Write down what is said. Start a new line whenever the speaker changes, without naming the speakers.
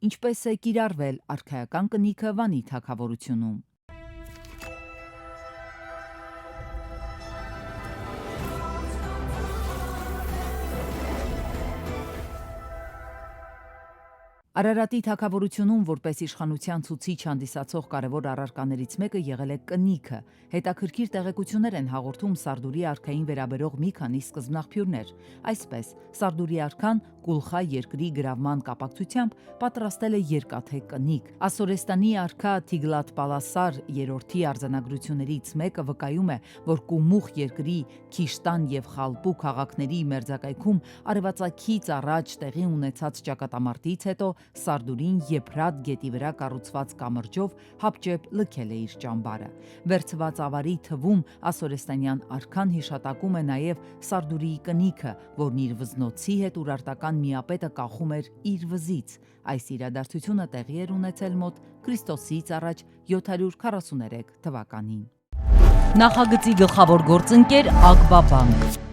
ինչպես է կիրառվել արքայական կնիքը Վանի թագավորությունում։ Արարատի թագավորությունում որպես իշխանության ցուցիչ հանդիսացող կարևոր առարկաներից մեկը եղել է կնիքը։ Հետաքրքիր տեղեկություններ են հաղորդում Սարդուրի արքային վերաբերող մի քանի սկզբնաղբյուրներ։ Այսպես, Սարդուրի արքան Կուլխա երկրի գրավման կապակցությամբ պատրաստել է երկաթե կնիկ։ Ասորեստանի արքա Թիգլատ-Պալասար III-ի արձանագրություններից մեկը վկայում է, որ Կումուխ երկրի Քիշտան եւ Խալպու քաղաքների մերձակայքում արևածագից առաջ տեղի ունեցած ճակատամարտից հետո Սարդուրին Եփրատ գետի վրա կառուցված կամրջով հապճեպ լքել է իր ճամբարը։ Վերցված ավարի թվում ասորեստանյան արքան հիշատակում է նաև Սարդուրիի կնիքը, որն իր վզնոցի հետ ուրարտական միապետը կախում էր իր վզից։ Այս իրադարձությունը տեղի էր ունեցել մոտ Քրիստոսից առաջ 743 թվականին։ Նախագծի գլխավոր գործընկեր Ագբաբանկ։